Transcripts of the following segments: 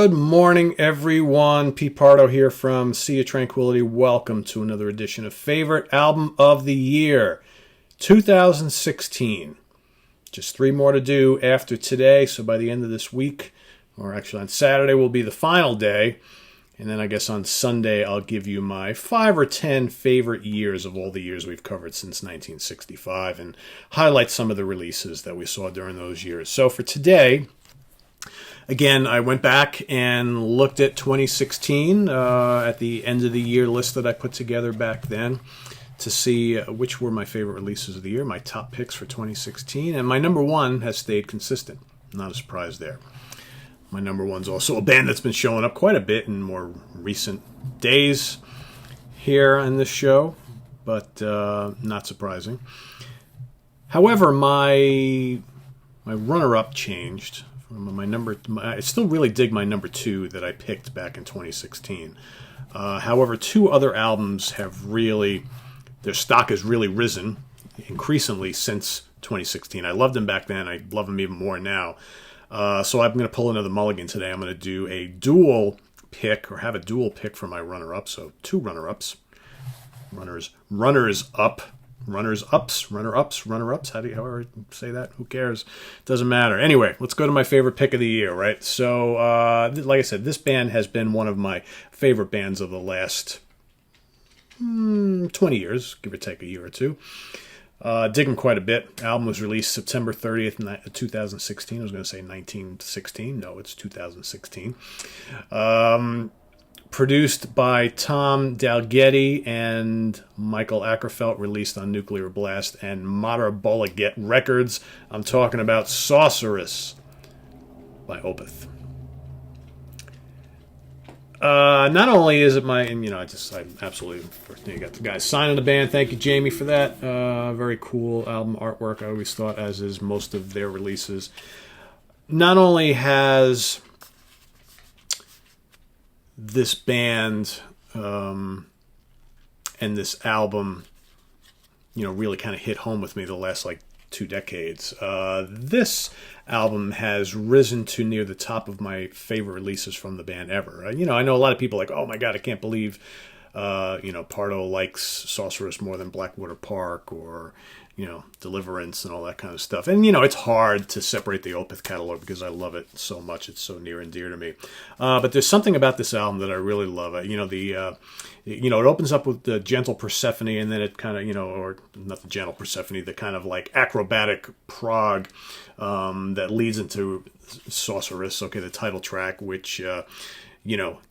Good morning, everyone. Pete Pardo here from Sea of Tranquility. Welcome to another edition of Favorite Album of the Year, 2016. Just 3 more to do after today, so by the end of this week, or actually on Saturday, will be the final day. And then I guess on Sunday, I'll give you my 5 or 10 favorite years of all the years we've covered since 1965 and highlight some of the releases that we saw during those years. So for today, again, I went back and looked at 2016 at the end of the year list that I put together back then to see which were my favorite releases of the year, my top picks for 2016. And my number one has stayed consistent. Not a surprise there. My number one's also a band that's been showing up quite a bit in more recent days here on this show, but not surprising. However, my runner-up changed. I still really dig my number 2 that I picked back in 2016. However, 2 other albums have really, their stock has really risen increasingly since 2016. I loved them back then. I love them even more now. So I'm going to pull another mulligan today. I'm going to do a dual pick, or have a dual pick for my runner-up. So 2 runner-ups. Runners-ups, however you say that, who cares? Doesn't matter. Anyway, let's go to my favorite pick of the year, right? So, like I said, this band has been one of my favorite bands of the last 20 years, give or take a year or two. Dig them quite a bit. Album was released September 30th, 2016. I was going to say 1916. No, it's 2016. Produced by Tom Dalgetty and Michael Ackerfeld, released on Nuclear Blast and Marabolaget Records. I'm talking about Sorceress by Opeth. Not only is it I absolutely, you got the guys signing the band. Thank you, Jamie, for that. Very cool album artwork, I always thought, as is most of their releases. Not only has this band and this album, really kind of hit home with me the last 2 decades. This album has risen to near the top of my favorite releases from the band ever. I know a lot of people oh my God, I can't believe Pardo likes Sorceress more than Blackwater Park or Deliverance and all that kind of stuff. And it's hard to separate the Opeth catalog because I love it so much. It's so near and dear to me. But there's something about this album that I really love. It opens up with the gentle Persephone, and then it kind of, or not the gentle Persephone, the kind of acrobatic prog that leads into Sorceress, the title track, which,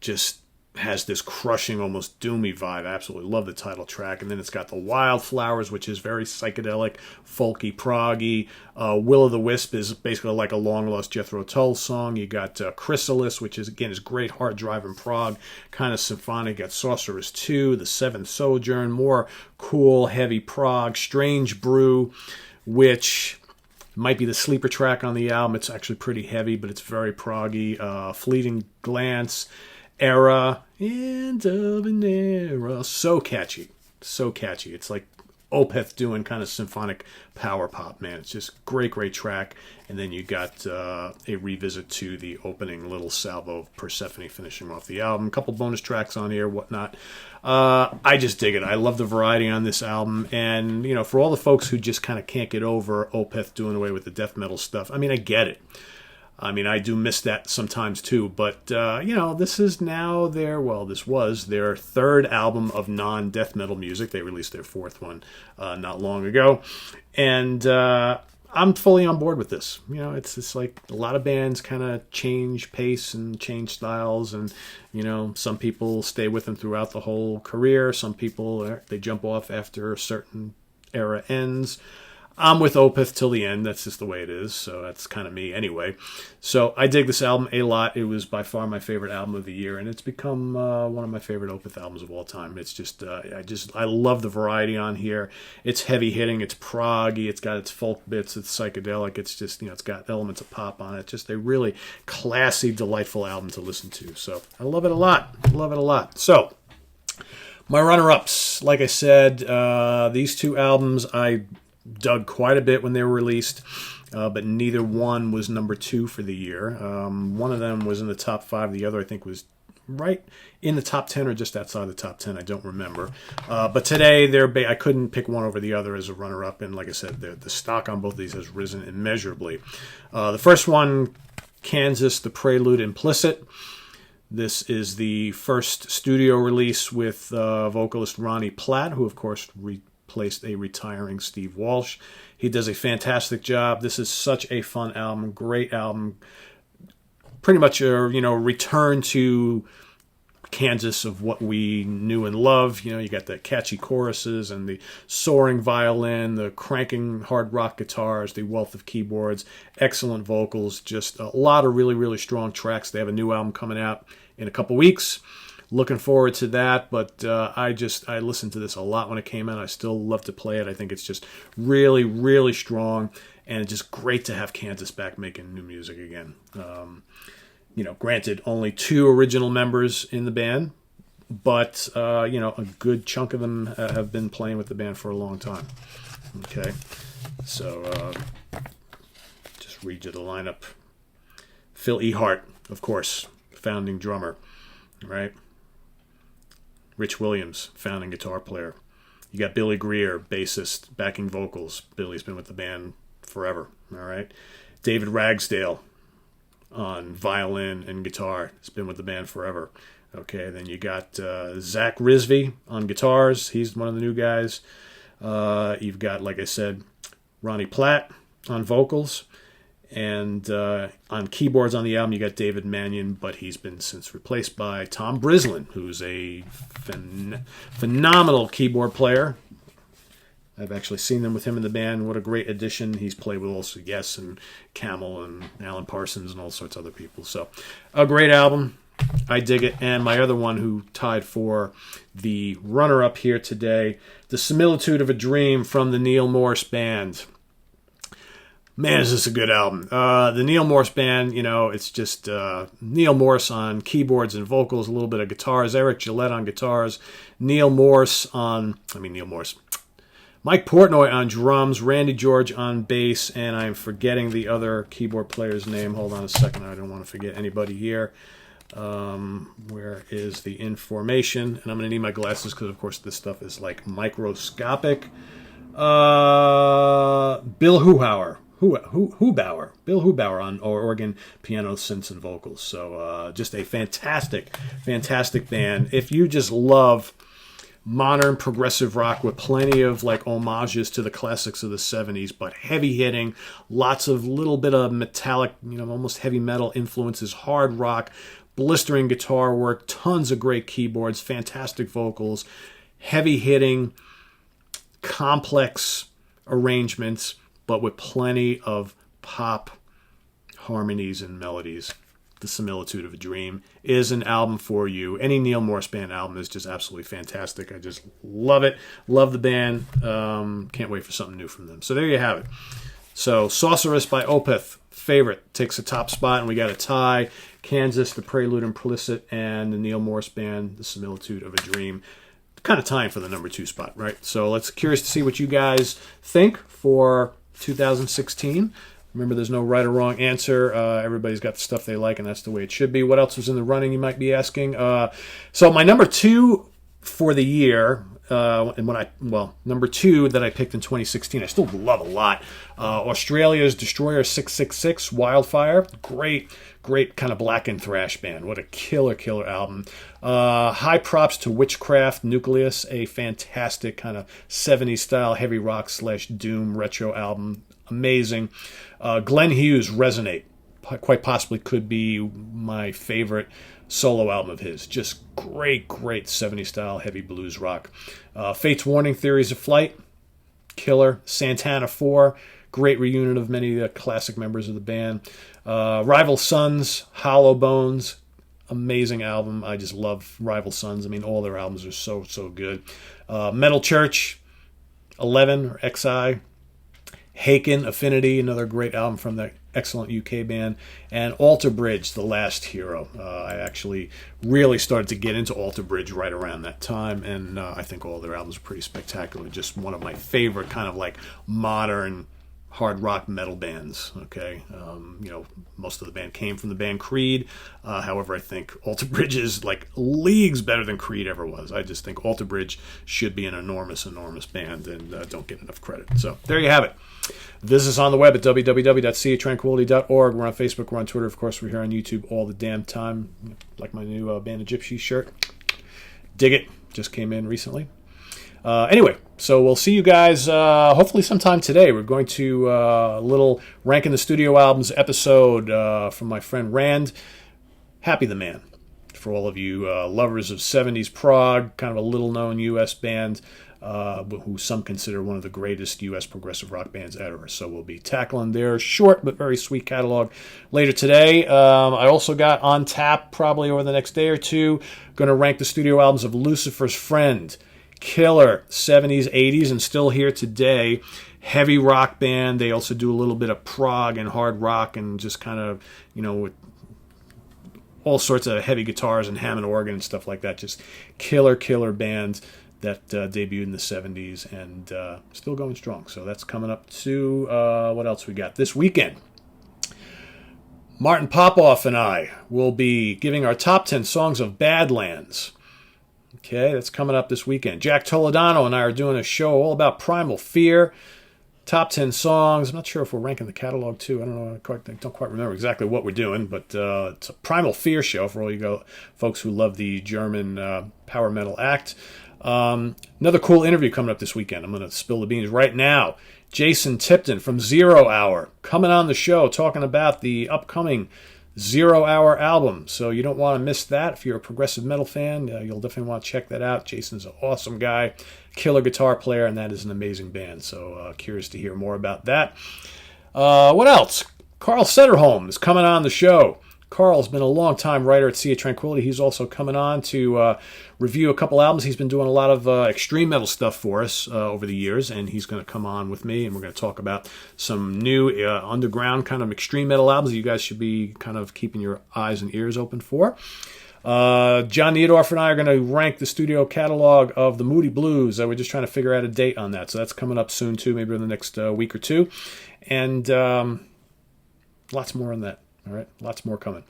just has this crushing, almost doomy vibe. I absolutely love the title track. And then it's got the Wildflowers, which is very psychedelic, folky, proggy. Will o' the Wisp is basically like a long-lost Jethro Tull song. You got Chrysalis, which is great hard-driving prog, kind of symphonic. You got Sorceress 2, The Seventh Sojourn, more cool, heavy prog. Strange Brew, which might be the sleeper track on the album. It's actually pretty heavy, but it's very proggy. Fleeting Glance, Era, End of an Era. So catchy. It's like Opeth doing kind of symphonic power pop, man. It's just great track. And then you got a revisit to the opening little salvo of Persephone finishing off the album. A couple bonus tracks on here, whatnot. I just dig it. I love the variety on this album. And, for all the folks who just kind of can't get over Opeth doing away with the death metal stuff, I get it. I do miss that sometimes too, but, this is now this was their 3rd album of non-death metal music. They released their 4th one not long ago, and I'm fully on board with this. It's just like a lot of bands kind of change pace and change styles, and, some people stay with them throughout the whole career. Some people, they jump off after a certain era ends. I'm with Opeth till the end. That's just the way it is. So that's kind of me anyway. So I dig this album a lot. It was by far my favorite album of the year, and it's become one of my favorite Opeth albums of all time. It's just, I love the variety on here. It's heavy hitting. It's proggy. It's got its folk bits. It's psychedelic. It's just, it's got elements of pop on it. Just a really classy, delightful album to listen to. So I love it a lot. So my runner-ups, like I said, these 2 albums I dug quite a bit when they were released. but neither one was number 2 for the year. One of them was in the top 5. The other, I think, was right in the top 10 or just outside the top 10. I don't remember. But today, I couldn't pick one over the other as a runner-up. And like I said, the stock on both of these has risen immeasurably. The first one, Kansas, The Prelude Implicit. This is the first studio release with vocalist Ronnie Platt, who, of course, replaced a retiring Steve Walsh. He does a fantastic job. This is such a fun album, great album. Pretty much a return to Kansas of what we knew and loved. You got the catchy choruses and the soaring violin, the cranking hard rock guitars, the wealth of keyboards, excellent vocals, just a lot of really, really strong tracks. They have a new album coming out in a couple weeks. Looking forward to that, but I listened to this a lot when it came out. I still love to play it. I think it's just really, really strong, and it's just great to have Kansas back making new music again. Granted, only 2 original members in the band, but, a good chunk of them have been playing with the band for a long time. Okay, so just read you the lineup. Phil Ehart, of course, founding drummer, right? Rich Williams, founding guitar player. You got Billy Greer, bassist, backing vocals. Billy's been with the band forever, all right? David Ragsdale on violin and guitar. He's been with the band forever. Okay, then you got Zach Risby on guitars. He's one of the new guys. You've got, like I said, Ronnie Platt on vocals. And on keyboards on the album, you got David Mannion, but he's been since replaced by Tom Brislin, who's a phenomenal keyboard player. I've actually seen them with him in the band. What a great addition. He's played with also Yes and Camel and Alan Parsons and all sorts of other people. So a great album. I dig it. And my other one who tied for the runner-up here today, The Similitude of a Dream from the Neal Morse Band. Man, is this a good album. The Neal Morse Band, it's just Neal Morse on keyboards and vocals, a little bit of guitars, Eric Gillette on guitars, Mike Portnoy on drums, Randy George on bass, and I'm forgetting the other keyboard player's name. Hold on a second, I don't want to forget anybody here. Where is the information? And I'm going to need my glasses because, of course, this stuff is like microscopic. Bill Hubauer. Bill Hubauer on organ, piano, synths, and vocals. So just a fantastic, fantastic band. If you just love modern progressive rock with plenty of like homages to the classics of the 70s, but heavy hitting, lots of little bit of metallic, almost heavy metal influences, hard rock, blistering guitar work, tons of great keyboards, fantastic vocals, heavy hitting, complex arrangements, but with plenty of pop harmonies and melodies. The Similitude of a Dream is an album for you. Any Neal Morse Band album is just absolutely fantastic. I just love it. Love the band. Can't wait for something new from them. So there you have it. So Sorceress by Opeth, favorite, takes the top spot, and we got a tie. Kansas, The Prelude Implicit, and the Neal Morse Band, The Similitude of a Dream. Kind of tying for the number 2 spot, right? So let's curious to see what you guys think for 2016. Remember, there's no right or wrong answer. Everybody's got the stuff they like, and that's the way it should be. What else was in the running, you might be asking? So my number 2 for the year, number 2 that I picked in 2016, I still love a lot. Australia's Destroyer 666, Wildfire. Great kind of black and thrash band. What a killer album. High props to Witchcraft Nucleus, a fantastic kind of 70s style heavy rock / doom retro album. Amazing. Glenn Hughes, Resonate, quite possibly could be my favorite solo album of his. Just great 70s style heavy blues rock. Fate's Warning, Theories of Flight, killer. Santana 4, great reunion of many of the classic members of the band. Rival Sons, Hollow Bones, amazing album. I just love Rival Sons. I mean, all their albums are so good. Metal Church, 11 or XI. Haken, Affinity, another great album from that excellent UK band. And Alter Bridge, The Last Hero. I actually really started to get into Alter Bridge right around that time, and I think all their albums are pretty spectacular. Just one of my favorite kind of like modern hard rock metal bands. Okay, most of the band came from the band Creed. However, I think Alter Bridge is like leagues better than Creed ever was. I just think Alter Bridge should be an enormous band and don't get enough credit. So there you have it. Visit us on the web at www.seatranquility.org. We're on Facebook, we're on Twitter, of course, we're here on YouTube all the damn time. Like my new Band of Gypsies shirt. Dig it. Just came in recently. Anyway, so we'll see you guys hopefully sometime today. We're going to a little Ranking the Studio Albums episode from my friend Rand. Happy the Man. For all of you lovers of 70s prog, kind of a little-known U.S. band, who some consider one of the greatest U.S. progressive rock bands ever. So we'll be tackling their short but very sweet catalog later today. I also got on tap, probably over the next day or two, going to rank the studio albums of Lucifer's Friend. Killer 70s, 80s, and still here today. Heavy rock band. They also do a little bit of prog and hard rock and just kind of, with all sorts of heavy guitars and Hammond organ and stuff like that. Just killer band that debuted in the 70s and still going strong. So that's coming up to, what else we got? This weekend, Martin Popoff and I will be giving our top 10 songs of Badlands. Okay, that's coming up this weekend. Jack Toledano and I are doing a show all about Primal Fear. Top 10 songs. I'm not sure if we're ranking the catalog too. I don't know. I don't quite remember exactly what we're doing, but it's a Primal Fear show for all you folks who love the German power metal act. Another cool interview coming up this weekend. I'm going to spill the beans right now. Jason Tipton from 0 Hour coming on the show talking about the upcoming 0 Hour album. So you don't want to miss that. If you're a progressive metal fan, you'll definitely want to check that out. Jason's an awesome guy, killer guitar player, and that is an amazing band. So curious to hear more about that. What else? Carl Sederholm is coming on the show. Carl's been a long-time writer at Sea of Tranquility. He's also coming on to review a couple albums. He's been doing a lot of extreme metal stuff for us over the years, and he's going to come on with me, and we're going to talk about some new underground kind of extreme metal albums that you guys should be kind of keeping your eyes and ears open for. John Needorf and I are going to rank the studio catalog of the Moody Blues. We're just trying to figure out a date on that, so that's coming up soon too, maybe in the next week or two. And lots more on that. All right, lots more coming.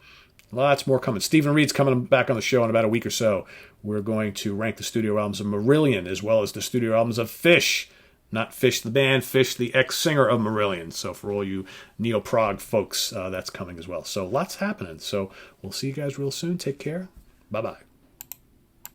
Stephen Reed's coming back on the show in about a week or so. We're going to rank the studio albums of Marillion as well as the studio albums of Fish. Not Fish the band, Fish the ex-singer of Marillion. So for all you neo-prog folks, that's coming as well. So lots happening. So we'll see you guys real soon. Take care. Bye-bye.